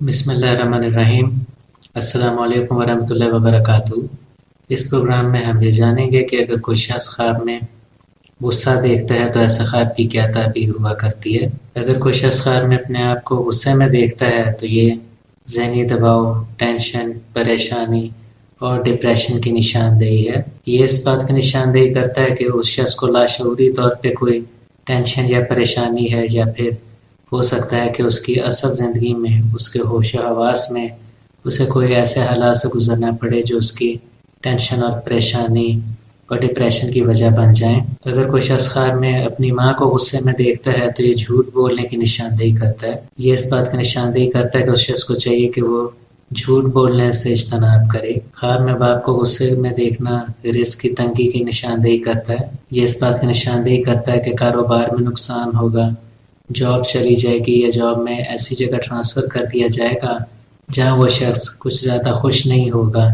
بسم اللہ الرحمن الرحیم۔ السلام علیکم ورحمۃ اللہ وبرکاتہ۔ اس پروگرام میں ہم یہ جانیں گے کہ اگر کوئی شخص خواب میں غصہ دیکھتا ہے تو ایسے خواب کی کیا تعبیر ہوا کرتی ہے۔ اگر کوئی شخص خواب میں اپنے آپ کو غصے میں دیکھتا ہے تو یہ ذہنی دباؤ، ٹینشن، پریشانی اور ڈپریشن کی نشاندہی ہے۔ یہ اس بات کی نشاندہی کرتا ہے کہ اس شخص کو لاشعوری طور پہ کوئی ٹینشن یا پریشانی ہے، یا پھر ہو سکتا ہے کہ اس کی اصل زندگی میں، اس کے ہوش و حواس میں اسے کوئی ایسے حالات سے گزرنا پڑے جو اس کی ٹینشن اور پریشانی اور ڈپریشن کی وجہ بن جائیں۔ اگر کوئی شخص خواب میں اپنی ماں کو غصے میں دیکھتا ہے تو یہ جھوٹ بولنے کی نشاندہی کرتا ہے۔ یہ اس بات کی نشاندہی کرتا ہے کہ اس شخص کو چاہیے کہ وہ جھوٹ بولنے سے اجتناب کرے۔ خواب میں باپ کو غصے میں دیکھنا رزق کی تنگی کی نشاندہی کرتا ہے۔ یہ اس بات کی نشاندہی کرتا ہے کہ کاروبار میں نقصان ہوگا، جاب چلی جائے گی، یا جاب میں ایسی جگہ ٹرانسفر کر دیا جائے گا جہاں وہ شخص کچھ زیادہ خوش نہیں ہوگا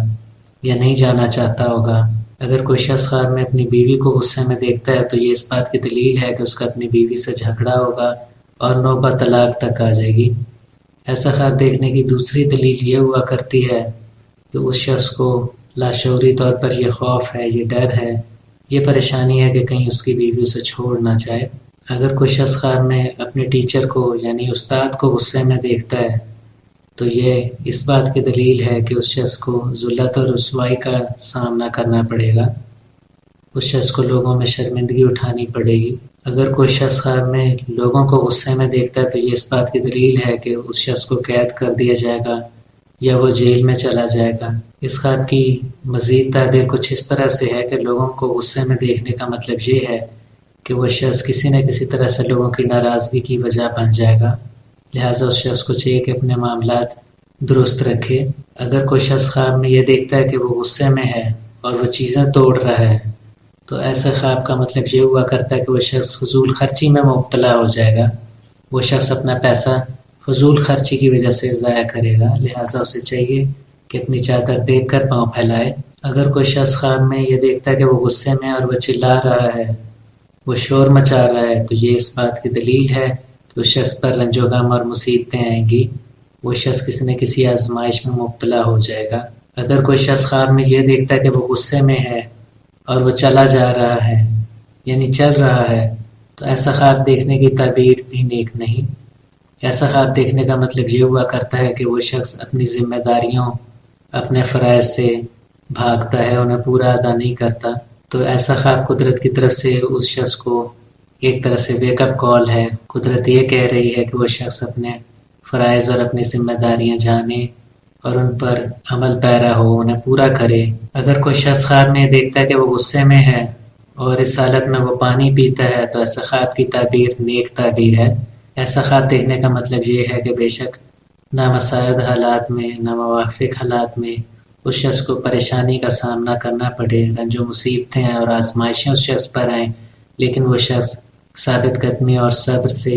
یا نہیں جانا چاہتا ہوگا۔ اگر کوئی شخص خواب میں اپنی بیوی کو غصے میں دیکھتا ہے تو یہ اس بات کی دلیل ہے کہ اس کا اپنی بیوی سے جھگڑا ہوگا اور نوبت طلاق تک آ جائے گی۔ ایسا خواب دیکھنے کی دوسری دلیل یہ ہوا کرتی ہے کہ اس شخص کو لاشعوری طور پر یہ خوف ہے، یہ ڈر ہے، یہ پریشانی ہے کہ کہیں اس کی بیوی اسے چھوڑ نہ جائے۔ اگر کوئی شخص خواب میں اپنے ٹیچر کو یعنی استاد کو غصے میں دیکھتا ہے تو یہ اس بات کی دلیل ہے کہ اس شخص کو ذلت اور رسوائی کا سامنا کرنا پڑے گا، اس شخص کو لوگوں میں شرمندگی اٹھانی پڑے گی۔ اگر کوئی شخص خواب میں لوگوں کو غصے میں دیکھتا ہے تو یہ اس بات کی دلیل ہے کہ اس شخص کو قید کر دیا جائے گا یا وہ جیل میں چلا جائے گا۔ اس خواب کی مزید تعبیر کچھ اس طرح سے ہے کہ لوگوں کو غصے میں دیکھنے کا مطلب یہ ہے کہ وہ شخص کسی نہ کسی طرح سے لوگوں کی ناراضگی کی وجہ بن جائے گا، لہٰذا اس شخص کو چاہیے کہ اپنے معاملات درست رکھے۔ اگر کوئی شخص خواب میں یہ دیکھتا ہے کہ وہ غصے میں ہے اور وہ چیزیں توڑ رہا ہے تو ایسے خواب کا مطلب یہ ہوا کرتا ہے کہ وہ شخص فضول خرچی میں مبتلا ہو جائے گا، وہ شخص اپنا پیسہ فضول خرچی کی وجہ سے ضائع کرے گا، لہٰذا اسے چاہیے کہ اپنی چادر دیکھ کر پاؤں پھیلائے۔ اگر کوئی شخص خواب میں یہ دیکھتا ہے کہ وہ غصے میں اور وہ چلا رہا ہے، وہ شور مچا رہا ہے، تو یہ اس بات کی دلیل ہے کہ اس شخص پر رنج و غم اور مصیبتیں آئیں گی، وہ شخص کسی نہ کسی آزمائش میں مبتلا ہو جائے گا۔ اگر کوئی شخص خواب میں یہ دیکھتا ہے کہ وہ غصے میں ہے اور وہ چلا جا رہا ہے یعنی چل رہا ہے تو ایسا خواب دیکھنے کی تعبیر بھی نیک نہیں۔ ایسا خواب دیکھنے کا مطلب یہ ہوا کرتا ہے کہ وہ شخص اپنی ذمہ داریوں، اپنے فرائض سے بھاگتا ہے، انہیں پورا ادا نہیں کرتا۔ تو ایسا خواب قدرت کی طرف سے اس شخص کو ایک طرح سے ویک اپ کال ہے۔ قدرت یہ کہہ رہی ہے کہ وہ شخص اپنے فرائض اور اپنی ذمہ داریاں جانے اور ان پر عمل پیرا ہو، انہیں پورا کرے۔ اگر کوئی شخص خواب میں دیکھتا ہے کہ وہ غصے میں ہے اور اس حالت میں وہ پانی پیتا ہے تو ایسا خواب کی تعبیر نیک تعبیر ہے۔ ایسا خواب دیکھنے کا مطلب یہ ہے کہ بے شک نامساعد حالات میں، ناموافق حالات میں اس شخص کو پریشانی کا سامنا کرنا پڑے، رنج و مصیبتیں اور آزمائشیں اس شخص پر آئیں، لیکن وہ شخص ثابت قدمی اور صبر سے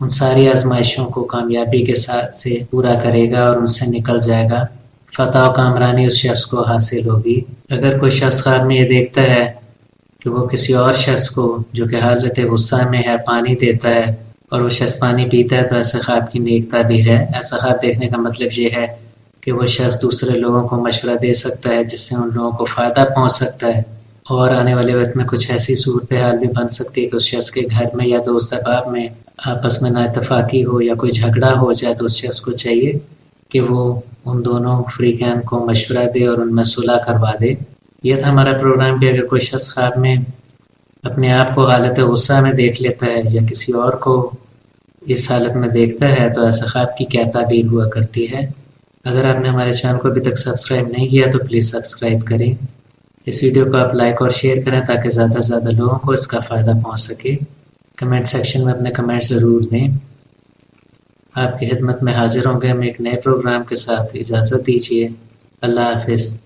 ان ساری آزمائشوں کو کامیابی کے ساتھ سے پورا کرے گا اور ان سے نکل جائے گا۔ فتح و کامرانی اس شخص کو حاصل ہوگی۔ اگر کوئی شخص خواب میں یہ دیکھتا ہے کہ وہ کسی اور شخص کو جو کہ حالت غصہ میں ہے پانی دیتا ہے اور وہ شخص پانی پیتا ہے تو ایسے خواب کی نیک تعبیر ہے۔ ایسا خواب دیکھنے کا مطلب یہ ہے کہ وہ شخص دوسرے لوگوں کو مشورہ دے سکتا ہے جس سے ان لوگوں کو فائدہ پہنچ سکتا ہے، اور آنے والے وقت میں کچھ ایسی صورتحال بھی بن سکتی ہے کہ اس شخص کے گھر میں یا دوست احباب میں آپس میں نا اتفاقی ہو یا کوئی جھگڑا ہو جائے، تو اس شخص کو چاہیے کہ وہ ان دونوں فریقین کو مشورہ دے اور ان میں صلح کروا دے۔ یہ تھا ہمارا پروگرام کہ اگر کوئی شخص خواب میں اپنے آپ کو حالت غصہ میں دیکھ لیتا ہے یا کسی اور کو اس حالت میں دیکھتا ہے تو ایسے خواب کی کیا تعبیر ہوا کرتی ہے۔ اگر آپ نے ہمارے چینل کو ابھی تک سبسکرائب نہیں کیا تو پلیز سبسکرائب کریں، اس ویڈیو کو آپ لائک اور شیئر کریں تاکہ زیادہ سے زیادہ لوگوں کو اس کا فائدہ پہنچ سکے۔ کمنٹ سیکشن میں اپنے کمنٹ ضرور دیں۔ آپ کی خدمت میں حاضر ہوں گے ہم ایک نئے پروگرام کے ساتھ۔ اجازت دیجیے، اللہ حافظ۔